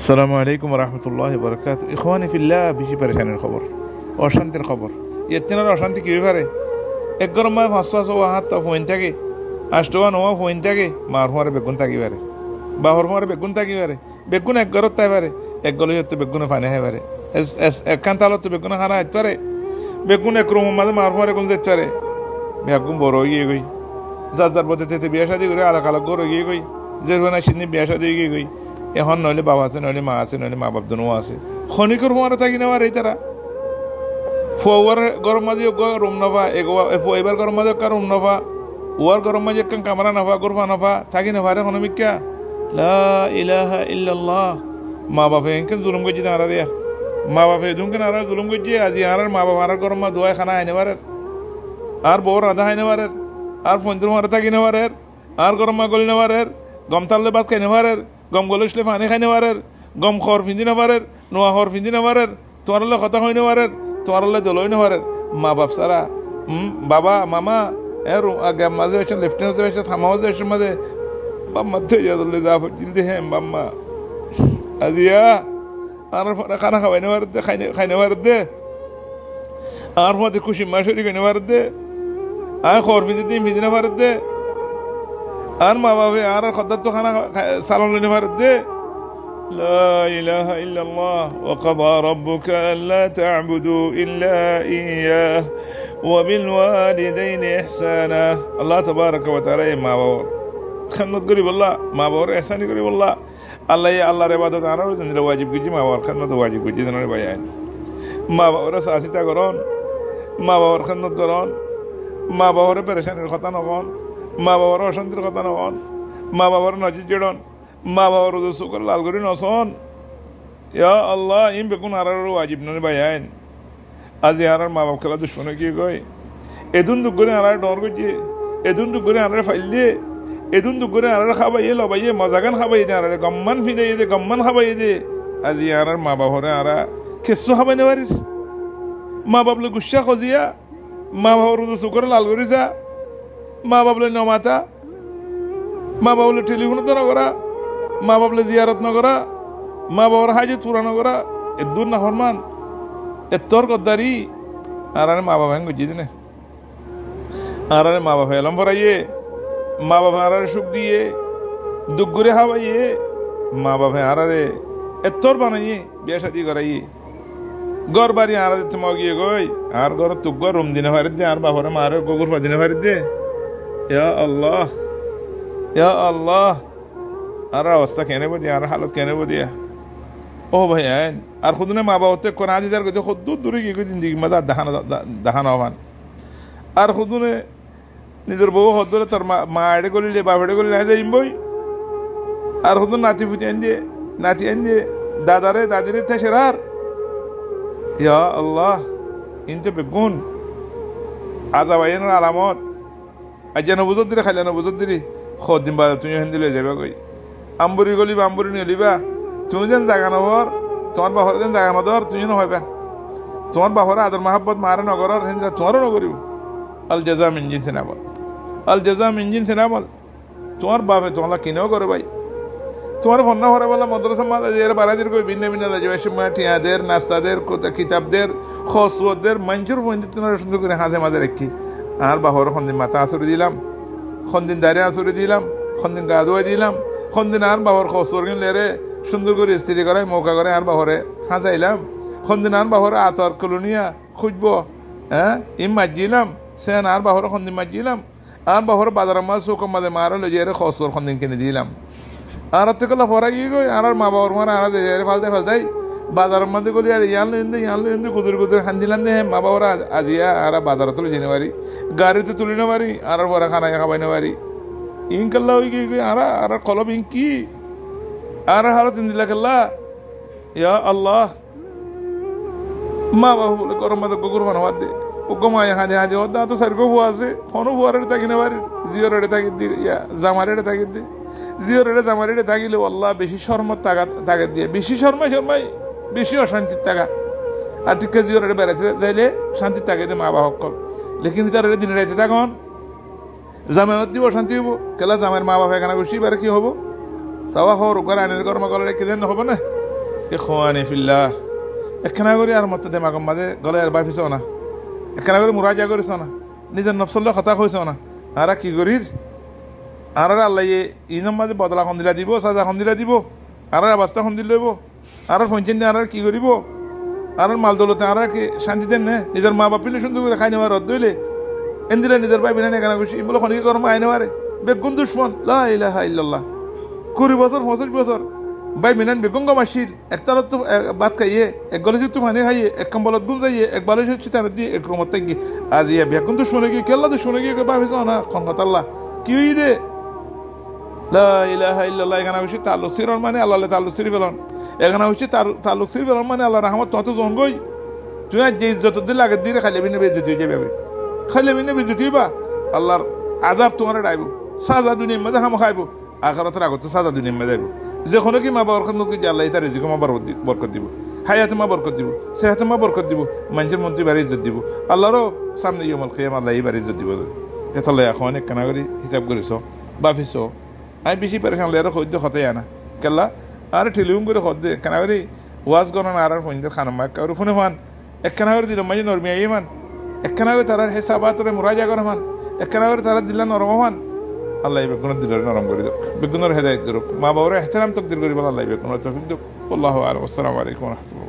আসসালামু আলাইকুম রহমতুল্লাহ বরকাত। ইখওয়ানি ফিল্লাহ, বেশি পরেশানির খবর, অশান্তির খবর। এর অশান্তি কী পারে? এক গরম মাস 500 হাত ফোন থাকে, 8 9 ফোন থাকে, মার হুমারে বেগুন থাকি পারে, বাহর হুমারে বেগুন থাকি পারে, বেগুন এক গরত তাই পারে, এক গলি হতে বেগুনে ফানে হয় পারে, একখান তালত বেগুনে খানা হাঁটতে পারে, বেগুন এক রুমের মাঝে মার হুমারে গুন যেতে পারে। বেগুন বড় হয়ে গই, যার পদ্ধতিতে বিয়া শাদি করে আলাক আলাক গড় হয়ে গই, যে না সিন্নি বিয়া শাদি হয়ে গই। এখন নইলে বাবা আছে, নইলে মা আছে, নইলে মা বাপ দুনো আছে। খনিকর হুমারে থাকি নেওয়ার এই তারা ফোয়ার গরম মাঝে রুম নভা এবার গরম মাঝে রুম নভা ওয়ার গরম মাঝে কামরা নভা গোরফা নভা থাকি নেভারে হনমিকা লা ইলাহা ইল্লাল্লাহ। মা বাপে এনকে জুলুম করছি আর মা বাপে এদুমকে আর জুলুম করছি। আজি আর মা বাবা আর গরম মা দোয়া খানা আইনে পারে, আর বউ রাধা আইনে পারে, আর ফঞ্জুর মারে থাকি নেওয়ারে, আর গরম মা গলি নেওয়ারে, গম তাললে বাদ খাই নেওয়ারে, গম গলসলে পানি খাই নেওয়ারে, গম খর ফিন্দি নেওয়ারে, নোয়া খর ফিন্দি নেওয়ারে, তোমার কথা হয় নেওয়ারে, তোমার জলই নেওয়ারে। মা বাপ সারা বাবা মামা এর আগে মাঝে এসে লেফটেন্যান্ট এসে থামাও এসে মাঝে বাম্মা থই যাদলে যা ফুটিলতে হ্যাঁ বাম্মা আজিয়া আর খানা খাওয়াই নেওয়ার দে, খাই নেওয়ার দে, আর মাঝে খুশি মাসরি খাই নেওয়ার দে, আর খর ফিন্দি দিন ফিন্দি নেওয়ার দে, আর মা বাবা আর খদ্দার তো খানা সালাম নেওয়ার দে। لا إله إلا الله وقضى ربك ألا تعبدوا إلا إياه وبالوالدين إحسانا. الله تبارك وتعالى ما باور خدمت করি বললা, মা বাবার এহসানি করি বললা। আল্লাহ রে ইবাদত আনার জন্য ওয়াজিব কইছি, মা বাবার খেদমত ওয়াজিব কইছি জানারে ভাই। মা বাবার সাসিতা করন, মা বাবার খেদমত করন, মা বাবার পেরেশানির কথা নকন, মা বাবার অশান্তির কথা নকন, মা বাবার নজির জড়ন, মা বাবার সুকর লাল করি নসন। ইয়া আল্লাহ ইম বেকুন আর ওয়াজিব নয় ভাই। আজি আর মা বাপ খেলা দুশ্মনে কি কয় এদুন দুঃখ করে আর ডর করছে, এদুন দুঃখ করে আর ফাইল দিয়ে, এদুন দুঃখ করে আর খাবাইয়ে লবাইয়ে মজাগান খাবাই দে, আর গম্মান ফিদাই দে, গম্মান খাবাই দে। আজি আর মা বাপরে আর খেসু খাবাই নে পারিস। মা বাপলে গুসা খজিয়া, মা বাবার সুকর লাল করিছা, মা বাপলে নমাতা, মা বাবলে টেলিফোন তো নকরা, মা বাবলে জিয়ারত নকরা, মা বাবার হাজত পুরা নকরা। এ দূর না হরমান এতর গদ্দারি। আর মা বাবা হেন গুজি দিনে, আর মা বাবা এলাম ফরাইয়ে, মা বাবা আর সুখ দিয়ে দুঃখ করে খাওয়াইয়ে, মা বাবা আর এতর বানাইয়ে বিয়া শাদি করাইয়ে, গড় বাড়ি আর তোমা গিয়ে গই আর গড় তুক রুম দিনে ফারিদ দে, আর বাবারে মারে গোগুর দিনে ফারিদ দে। ইয়া আল্লাহ ইয়া আল্লাহ, আর অবস্থা কেনে বদিয়া, আর হালত কেনে বদিয়া। ও ভাই আর খুদনে মা বাবা কোন আজি যার গেছে খুদ দূরে গিয়ে জিন্দিগি মাঝে দেখানো হমান। আর খুদনে নিজের বউ হদ্দরে তোর মা এড়ে গলিলে বাপ এড়ে গলিলে যাইম বই। আর খুদন নাতি ফুটি আন দিয়ে, নাতি আন দিয়ে, দাদারে দাদিরে থেসের। আর ইয়া আল্লাহ ইনতে বেগুন আজাবাইনের আলামত। আজ যেন বুঝত দিলে খাইলে না বুঝত দিলি দিন বাজার তুমি হেন দিলে যাবে কই আম্বুরি গলিবা আম্বুরি নিলিবা। তুমি যেন জাগা নবর, তোমার বাপরে যেন জাগা নদর তুমি নহবা। তোমার বাপরে আদর মাহাব্বত মারে নগরর হেন তোমারও নগরিব। আল জাজা মিন জিনসিল আমাল, আল জাজা মিন জিনসিল আমাল। তোমার বাপে তোমার কিনেও করে ভাই। তোমার ফন্না ভরে বলা মাদ্রাসা মাঝে এর বারাদির কই ভিন্ন ভিন্ন সময় টিয়াদের, নাস্তাদের, কিতাবদের, খসওয়াদের মঞ্চুর পঞ্চায়েত সুন্দর করে হাজে মাঝে রেখি। আর বাপর সন্দিন মাথা আসরে দিলাম, সন্দিন দাঁড়িয়ে আসরে দিলাম, সন্দিন গা ধুয়ে দিলাম, সন্দিন আর বাপর খসর লেরে সুন্দর করে স্ত্রী করাই মৌকা করে আর বাপরে হাজাইলাম। সন্দিন আর বাপরে আতর কলোনিয়া খুঁজব, হ্যাঁ ইম মাজিলাম সেন আর বাপরে সন্দিন মাজিলাম। আর বাপর বাজারের মাছ চৌক মাঝে মারা লই যে খসর সন্দিন কিনে দিলাম। আর থেকে ফরা গিয়ে গই আর মা বাবার মারা আর ফালতে ফালতাই বাজারের মাঝে গলি আর ইয়ান লইন্দে গুজুর গুজুর খান দিলাম দে। মা বাবার আজিয়া আর বাজারে তুলে যেতে পারি, গাড়িতে তুলি না পারি, আর বড় খানা খাবাই না পারি। ইনকাল্লা হয়ে গিয়ে আর কলব ইনকি আর হারত ইন্দিলা কাল্লা। ইয়া আল্লাহ মা বাবা বলে গরম মাঝে গুগুর বানাবাদ দে, ও গমায় হাঁজে হাঁজে ও দা তো সার্গো ফুয়া আছে, খনো ফুয়ারে থাকি না পারি, জিও রেডে থাকি দি, ইয়া জামারেডে থাকি দি, জিও রেডে জামারেডে থাকিলে আল্লাহ বেশি শর্মত তাগাত দিয়ে, বেশি শর্মাই বেশি অশান্তির টাকা। আর ঠিক জিও রেডে বেড়াতে যাইলে শান্তির তাকে দিয়ে মা বাবা কল। লেকিন তার দিনে রাইতে থাকুন জামাইত দিব অশান্তি হবো কেলা জামাইয়ের মা বাবা এখানে বসি এবারে কি হবো চাওয়া হওয়ার উপর আইনের কর্ম করলে কেদিন হবে না। ইখওয়ানি ফিল্লাহ একখানা করে আর মতো দেমাগম মাঝে গলে আর বাফিস না একখানা করে মুরাজা করিস না নিজের নফসল্লা কথা কইস না আর কি করির আর আল্লাহ ইনম মাঝে বদলা খন্দিলা দিব সাজা খন্দিলা দিব আর অবস্থা খন্দিল লইব আর পঞ্চান দিয়ে আর কি করিব আর মাল দৌলতে আর কি শান্তি দেন না নিজের মা বাপিলে সুন্দর করে খাই নেওয়ার রদ দইলে এনদিলে নিজের ভাই বিনা কেনা খুশি বলে খনিকে কর্ম আই নেওয়ারে বেগুন দুশ্মন লা ইলাহা ইল্লাল্লাহ 20 বছর 25 বছর ভাই মিনান বেগুন গমাশিল একতালত তো ভাত খাইয়ে এক গলে তো পানি খাইয়ে এক কম্বলত গুম যাইয়ে এক বালিশ চিতার দিয়ে এক রুমত থাকি আজ ইয়া বেগুন দুশ্মনে গিয়ে কেল্লা দুশ্মনে গিয়ে ভাবিস না খঙ্গতাল্লাহ কি হই দে লা ইলাহা ইল্লাল্লাহ এখানে হচ্ছে তাল্লুক সিরন মানে আল্লাহ তাল্লুক সিরি ফেলন এখানে হচ্ছে তাল্লুক সিরি ফেলন মানে আল্লাহ রহমত তত জঙ্গই তুই যে যত দিন লাগে দিয়ে খাইলে বিনে বেজতি হয়ে যাবে খাইলে বিনে বেজতি হইবা আল্লাহর আজাব তোমার ডাইব সাজা দুনিয়ার মধ্যে হাম খাইব আখরাতের আগত সাজা দুনিয়ার মধ্যে যাইব যখন কি মা বাবার খন্দ যে আল্লাহ তার রিজিক মা বরকত দিব হায়াতে মা বরকত দিব সেহাতে মা বরকত দিব মানুষের মন্ত্রী বাড়ি ইজ্জত দিব আল্লাহরও সামনে ইয়মল কিয়াম আল্লাহ এই বাড়ি ইজ্জত দিব এতাল্লাহ এখন এক কানা করে হিসাব করিস বাফিস আমি বেশি পেরেশান লেয়ার খদ্য হতে আনা কেল্লা আর ঠেলিউম করে খদ্দে একখানা করে ওয়াজ গণন আর ফোনদের খানা মা কারো ফোনে মান একখানা করে দিল মাঝে নরমিয়া মান একখানা করে তার হেসাবাত মুরাজা করে মান একখানা করে তারা দিলা নরম মান আল্লাহ বেগুনের দিল নরম করে দেখ বেগুনের হেদায়ত করুক মা বাবার এহতেরাম তকদির করি বলে আল্লাহ বেগুনের তফিক দেখ আল্লাহ আসসালামু আলাইকুম রহমতুল্লাহ